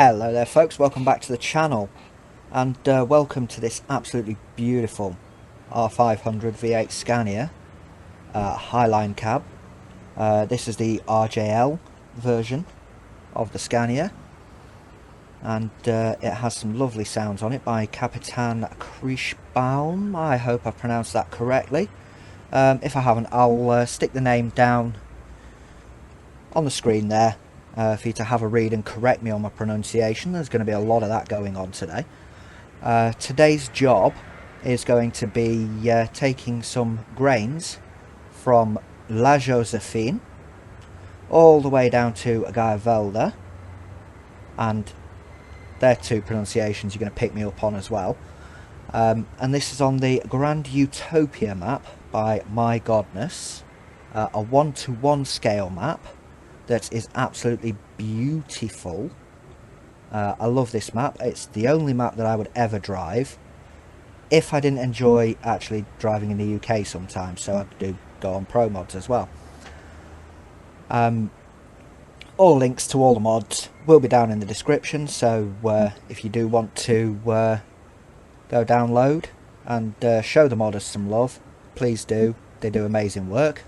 Hello there folks, welcome back to the channel and welcome to this absolutely beautiful R500 V8 Scania Highline cab. This is the RJL version of the Scania, and it has some lovely sounds on it by Kapitan Krischbaum. I hope I pronounced that correctly. If I haven't, I'll stick the name down on the screen there for you to have a read and correct me on my pronunciation. There's going to be a lot of that going on today. Today's job is going to be taking some grains from La Josephine all the way down to Gaivelda, and they're two pronunciations you're going to pick me up on as well. And this is on the Grand Utopia map by My Godness, a 1:1 scale map that is absolutely beautiful. I love this map. It's the only map that I would ever drive if I didn't enjoy actually driving in the UK sometimes, so I do go on pro mods as well. All links to all the mods will be down in the description, so if you do want to go download and show the modders some love, please do. They do amazing work.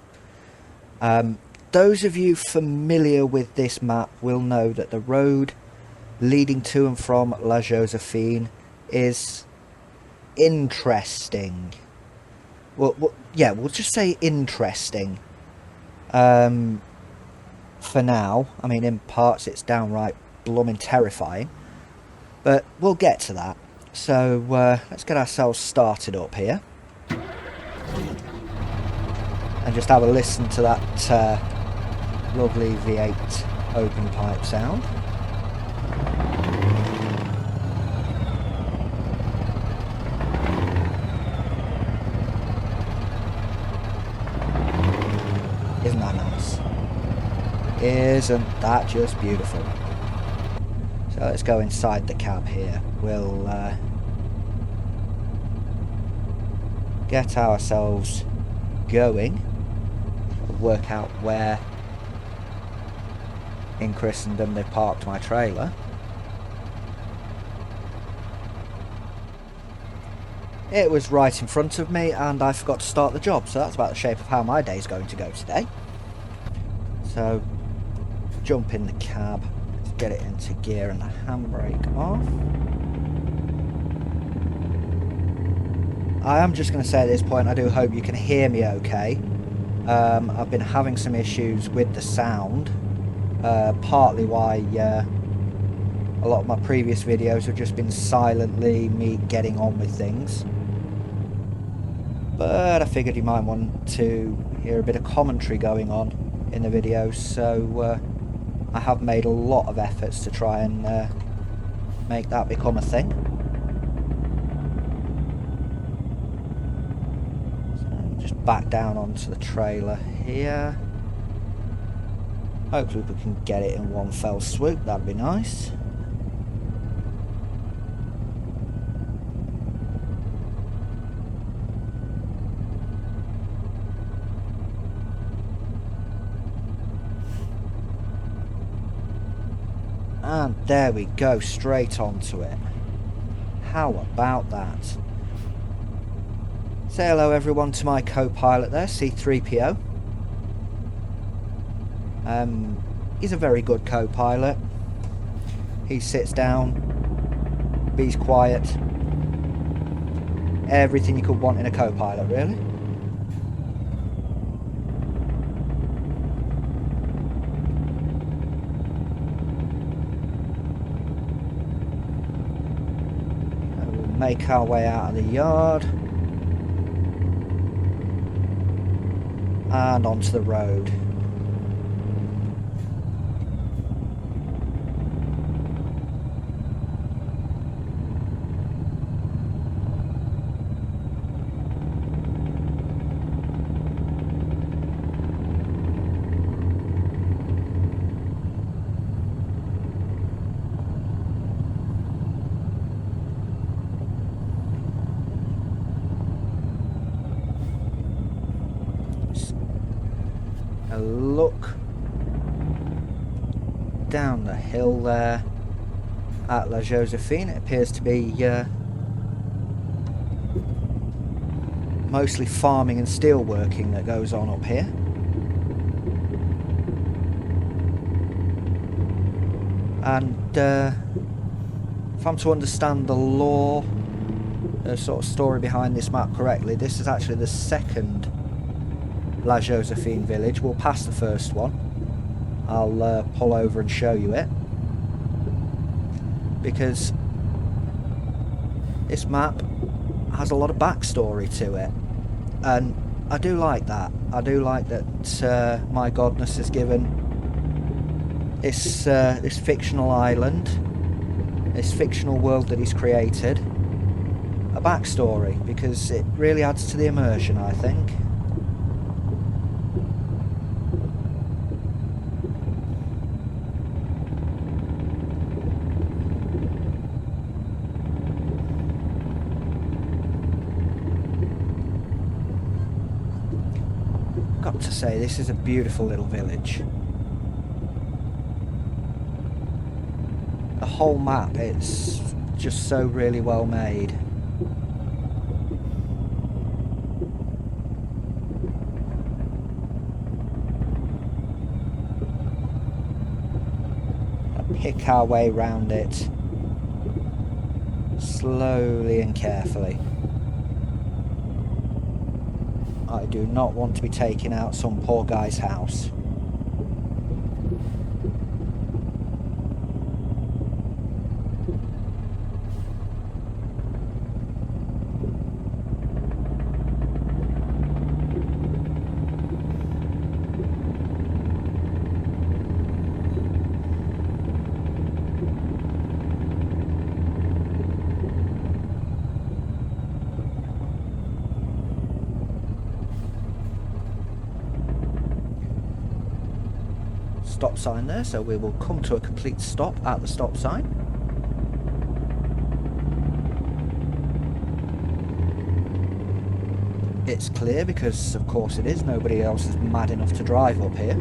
Those of you familiar with this map will know that the road leading to and from La Josephine is interesting. Well, yeah, we'll just say interesting for now. I mean, in parts it's downright blooming terrifying, but we'll get to that. So let's get ourselves started up here and just have a listen to that lovely V8 open pipe sound. Isn't that nice? Isn't that just beautiful? So let's go inside the cab here. We'll get ourselves going, work out where in Christendom they've parked my trailer. It was right in front of me and I forgot to start the job, so that's about the shape of how my day's going to go today. So jump in the cab, let's get it into gear and the handbrake off. I am just going to say at this point, I do hope you can hear me okay. I've been having some issues with the sound, partly why a lot of my previous videos have just been silently me getting on with things. But I figured you might want to hear a bit of commentary going on in the videos, so I have made a lot of efforts to try and make that become a thing. Back down onto the trailer here. Hopefully we can get it in one fell swoop, that'd be nice. And there we go, straight onto it. How about that? Say hello everyone to my co-pilot there, C3PO. He's a very good co-pilot. He sits down, he's quiet. Everything you could want in a co-pilot, really. We'll make our way out of the yard and onto the road. A look down the hill there, at La Josephine. It appears to be mostly farming and steelworking that goes on up here. And if I'm to understand the lore, the sort of story behind this map correctly, this is actually the second La Josephine village. We'll pass the first one. I'll pull over and show you it, because this map has a lot of backstory to it, and I do like that. I do like that my godness has given this fictional island, this fictional world that he's created, a backstory, because it really adds to the immersion, I think. Got to say, this is a beautiful little village. The whole map, it's just so really well made. Pick our way round it slowly and carefully. I do not want to be taking out some poor guy's house. Stop sign there, so we will come to a complete stop at the stop sign. It's clear because of course it is, nobody else is mad enough to drive up here.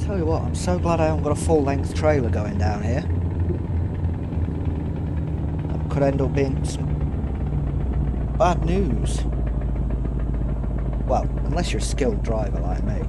Tell you what, I'm so glad I haven't got a full-length trailer going down here. That could end up being some bad news. Well, unless you're a skilled driver like me.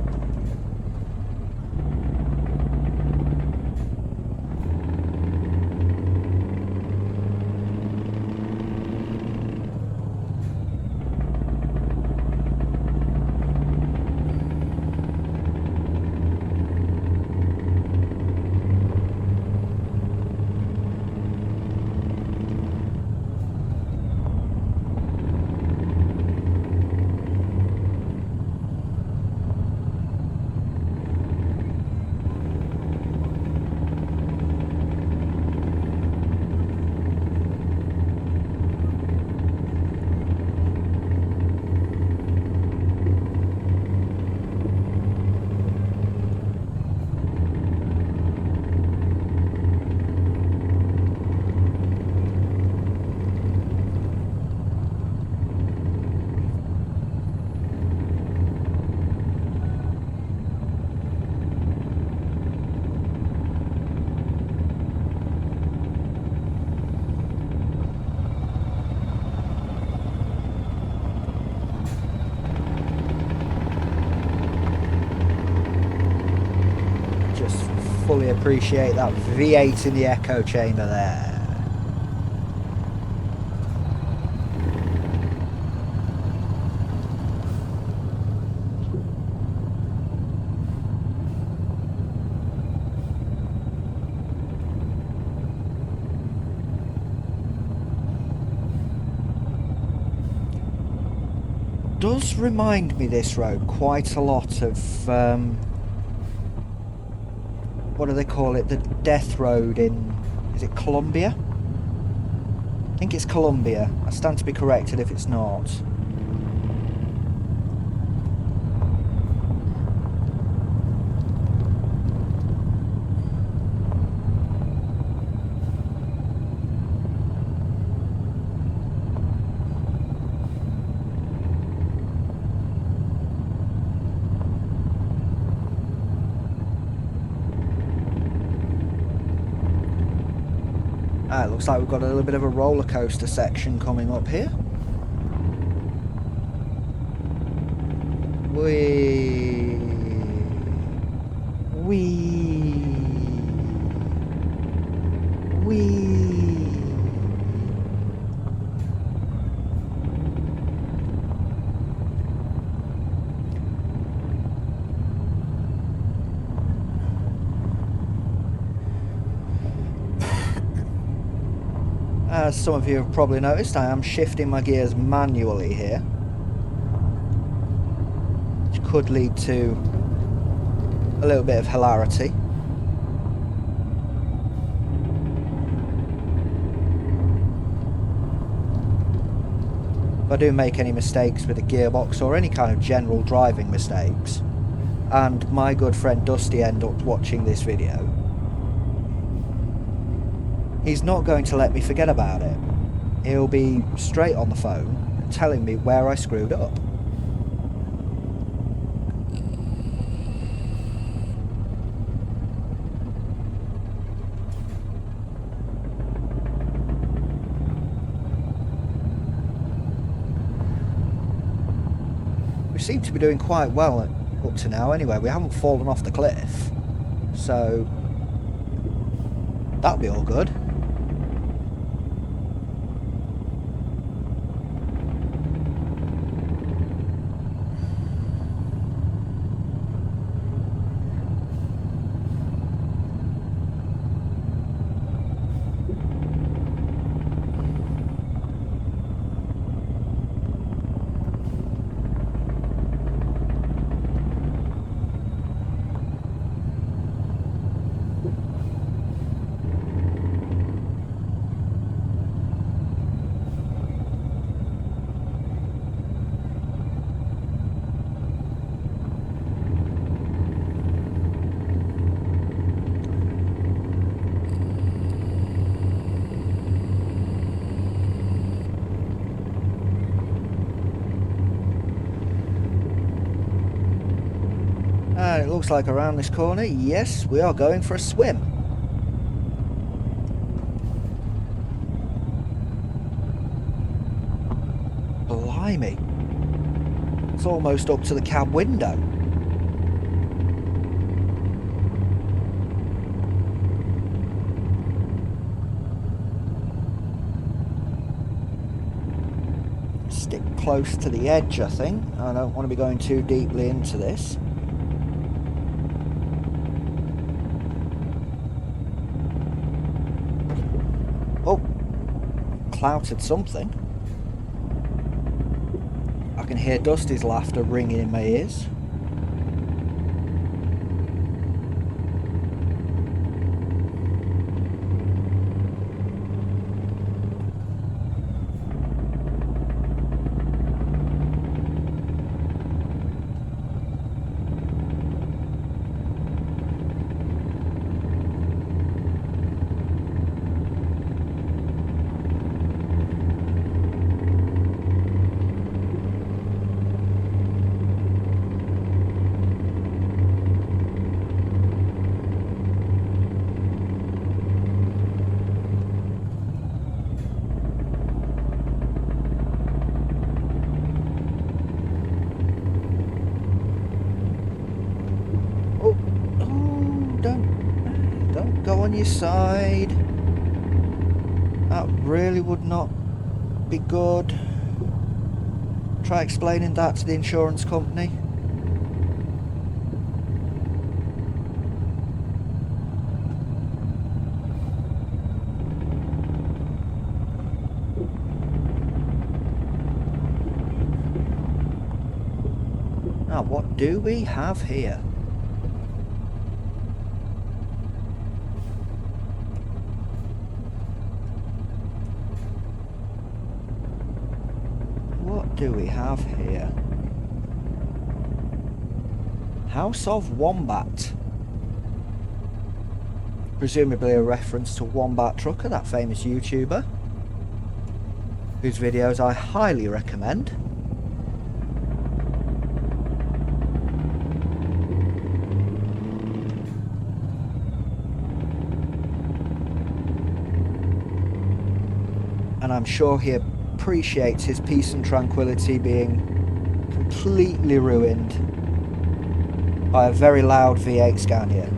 appreciate that V8 in the echo chamber there. Does remind me, this road, quite a lot of what do they call it, the death road in, is it Colombia? I think it's Colombia. I stand to be corrected if it's not. It looks like we've got a little bit of a roller coaster section coming up here. Wee. As some of you have probably noticed, I am shifting my gears manually here, which could lead to a little bit of hilarity. If I do make any mistakes with the gearbox or any kind of general driving mistakes, and my good friend Dusty end up watching this video, he's not going to let me forget about it. He'll be straight on the phone telling me where I screwed up. We seem to be doing quite well up to now anyway. We haven't fallen off the cliff, so that'll be all good. And it looks like around this corner, yes, we are going for a swim. Blimey. It's almost up to the cab window. Stick close to the edge, I think. I don't want to be going too deeply into this. Oh, clouted something. I can hear Dusty's laughter ringing in my ears. your side. That really would not be good. Try explaining that to the insurance company. Now, what do we have here? What do we have here? House of Wombat. Presumably a reference to Wombat Trucker, that famous YouTuber, whose videos I highly recommend. And I'm sure he appreciates his peace and tranquility being completely ruined by a very loud V8 Scania.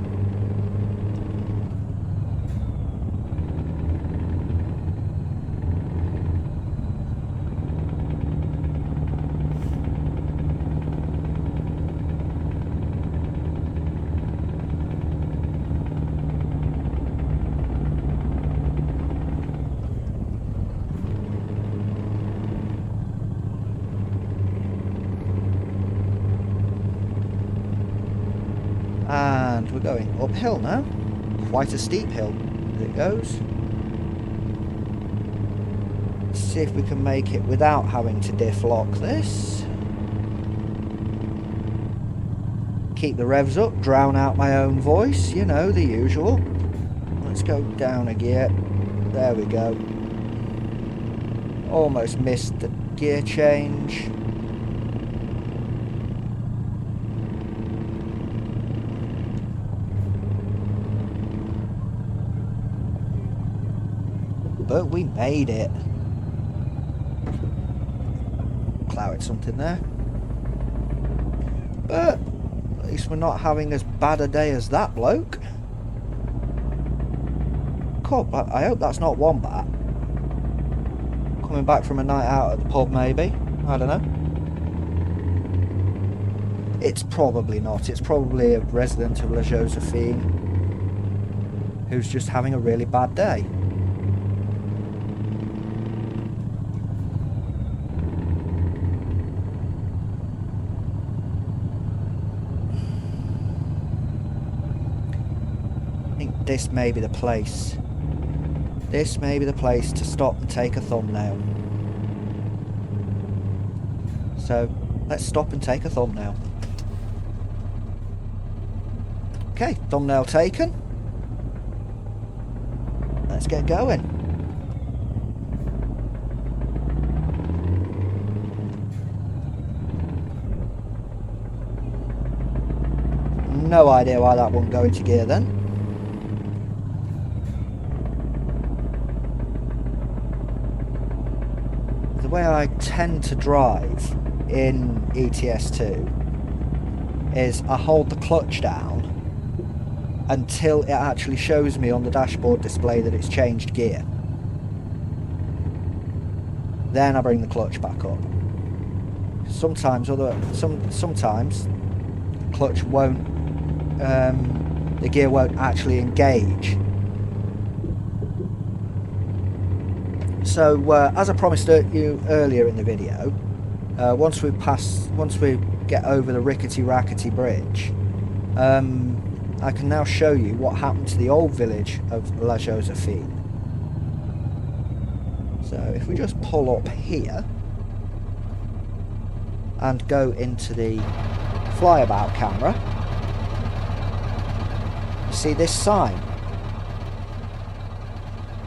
And we're going uphill now. Quite a steep hill as it goes. Let's see if we can make it without having to diff lock this. Keep the revs up, drown out my own voice, you know, the usual. Let's go down a gear. There we go. Almost missed the gear change. But we made it. Clouded something there. But at least we're not having as bad a day as that bloke. Cool, I hope that's not Wombat. Coming back from a night out at the pub maybe. I don't know. It's probably not. It's probably a resident of La Josephine who's just having a really bad day. This may be the place. This may be the place to stop and take a thumbnail. So, let's stop and take a thumbnail. Okay, thumbnail taken. Let's get going. No idea why that wouldn't go into gear then. The way I tend to drive in ETS2 is I hold the clutch down until it actually shows me on the dashboard display that it's changed gear. Then I bring the clutch back up. Sometimes sometimes clutch won't, the gear won't actually engage. So as I promised you earlier in the video, once we get over the rickety rackety bridge, I can now show you what happened to the old village of La Josephine. So if we just pull up here and go into the flyabout camera, you see this sign.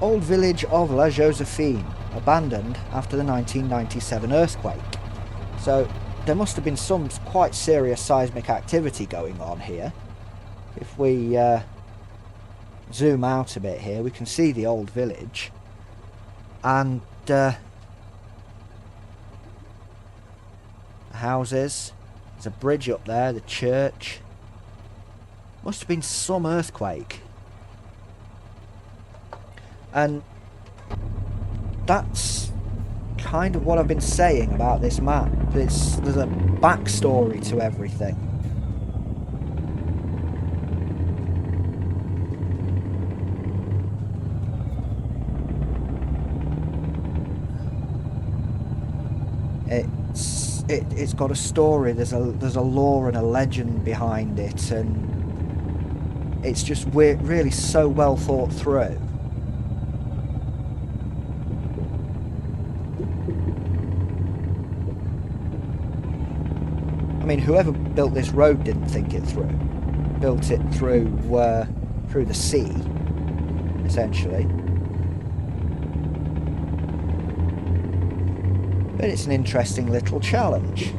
Old village of La Josephine, abandoned after the 1997 earthquake. So there must have been some quite serious seismic activity going on here. If we zoom out a bit here, we can see the old village. And houses, there's a bridge up there, the church. Must have been some earthquake. And that's kind of what I've been saying about this map. There's a backstory to everything. It's got a story. There's a lore and a legend behind it, and it's just really so well thought through. I mean, whoever built this road didn't think it through. Built it through the sea, essentially. But it's an interesting little challenge.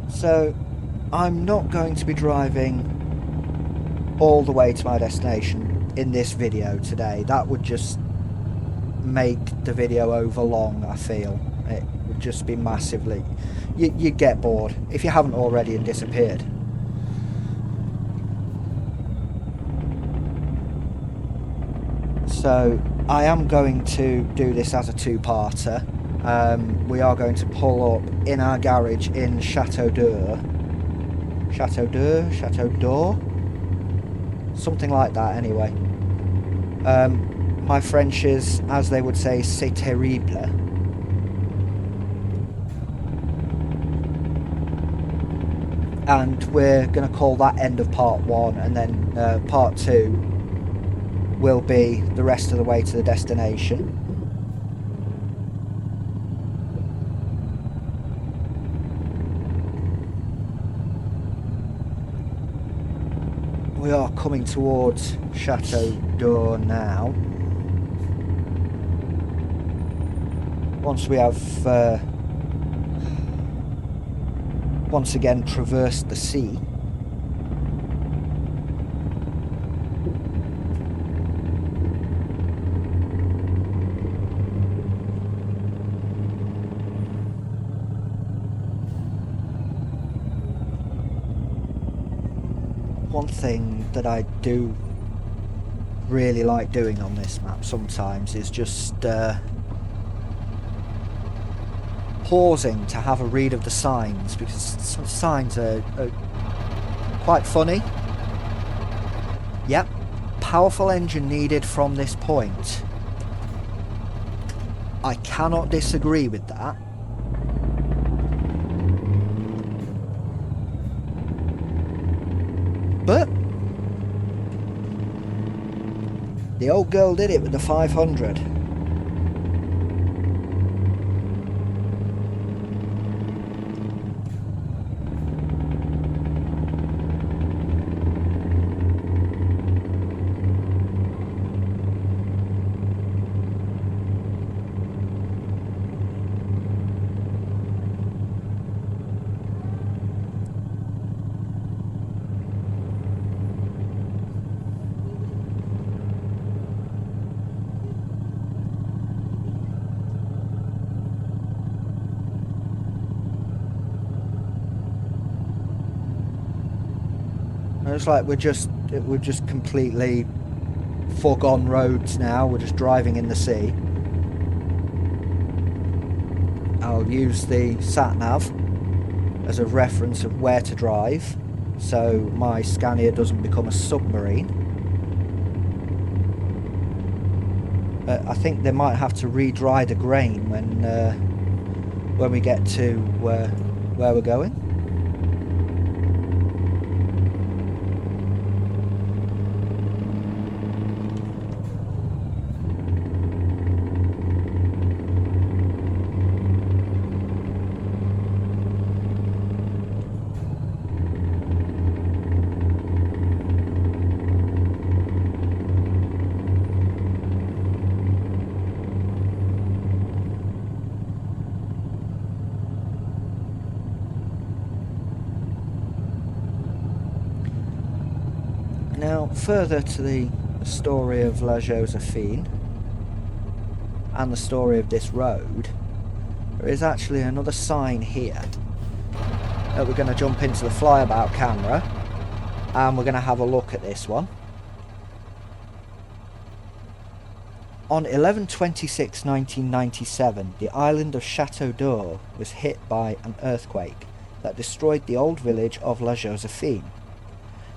So, I'm not going to be driving all the way to my destination in this video today. That would just make the video overlong, I feel. It would just be massively... You'd get bored if you haven't already and disappeared. So I am going to do this as a two-parter. We are going to pull up in our garage in Chateau d'Or, something like that anyway. My French is, as they would say, c'est terrible. And we're going to call that end of part 1, and then part 2 will be the rest of the way to the destination. We are coming towards Chateau d'Or now. Once we have once again traversed the sea. One thing that I do really like doing on this map sometimes is just pausing to have a read of the signs, because some signs are quite funny. Yep, powerful engine needed from this point. I cannot disagree with that. But the old girl did it with the 500. It's like we're just completely foregone roads now. We're just driving in the sea. I'll use the sat-nav as a reference of where to drive, so my Scania doesn't become a submarine. I think they might have to re-dry the grain when we get to where we're going. Now, further to the story of La Josephine, and the story of this road, there is actually another sign here that we're going to jump into the flyabout camera and we're going to have a look at this one. On 11/26/1997, the island of Château d'Eau was hit by an earthquake that destroyed the old village of La Josephine.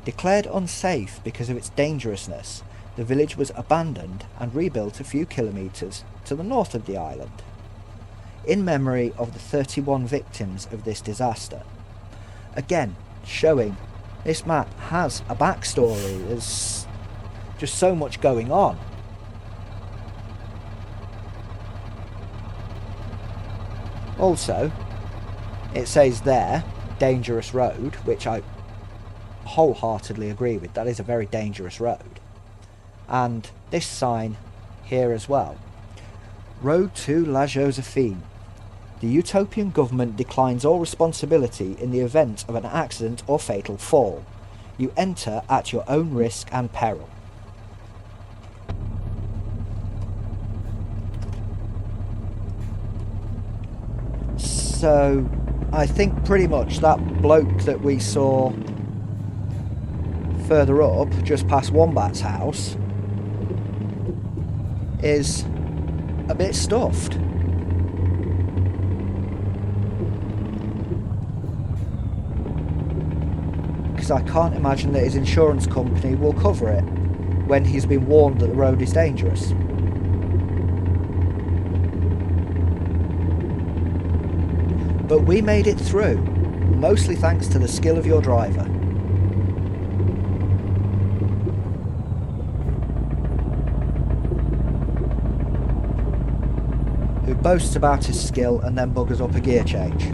Declared unsafe because of its dangerousness, the village was abandoned and rebuilt a few kilometres to the north of the island, in memory of the 31 victims of this disaster. Again, showing this map has a backstory. There's just so much going on. Also, it says there, dangerous road, which I wholeheartedly agree with. That is a very dangerous road. And this sign here as well. Road to La Josephine. The Utopian government declines all responsibility in the event of an accident or fatal fall. You enter at your own risk and peril. So, I think pretty much that bloke that we saw further up, just past Wombat's house, is a bit stuffed. Because I can't imagine that his insurance company will cover it when he's been warned that the road is dangerous. But we made it through, mostly thanks to the skill of your driver. Who boasts about his skill and then buggers up a gear change.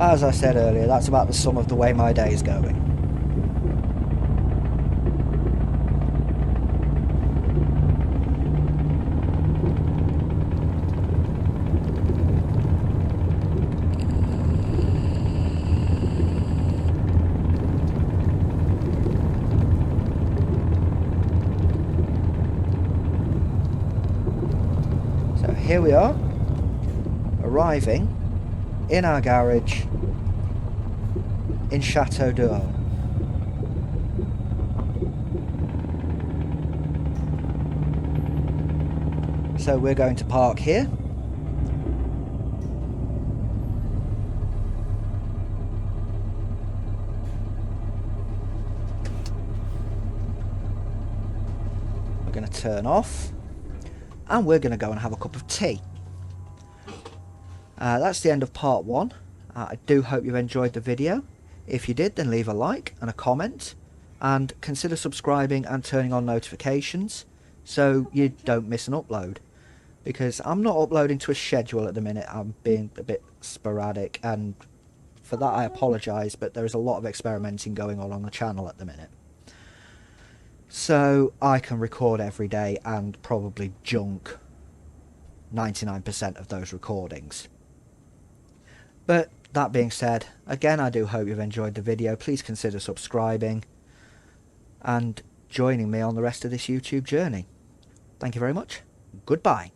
As I said earlier, that's about the sum of the way my day is going. So here we are, arriving in our garage in Château d'Eau. So we're going to park here. We're going to turn off and we're going to go and have a cup of tea. That's the end of part 1. I do hope you enjoyed the video. If you did, then leave a like and a comment, and consider subscribing and turning on notifications so you don't miss an upload, because I'm not uploading to a schedule at the minute. I'm being a bit sporadic, and for that I apologise, but there is a lot of experimenting going on the channel at the minute. So I can record every day and probably junk 99% of those recordings. But that being said, again, I do hope you've enjoyed the video. Please consider subscribing and joining me on the rest of this YouTube journey. Thank you very much. Goodbye.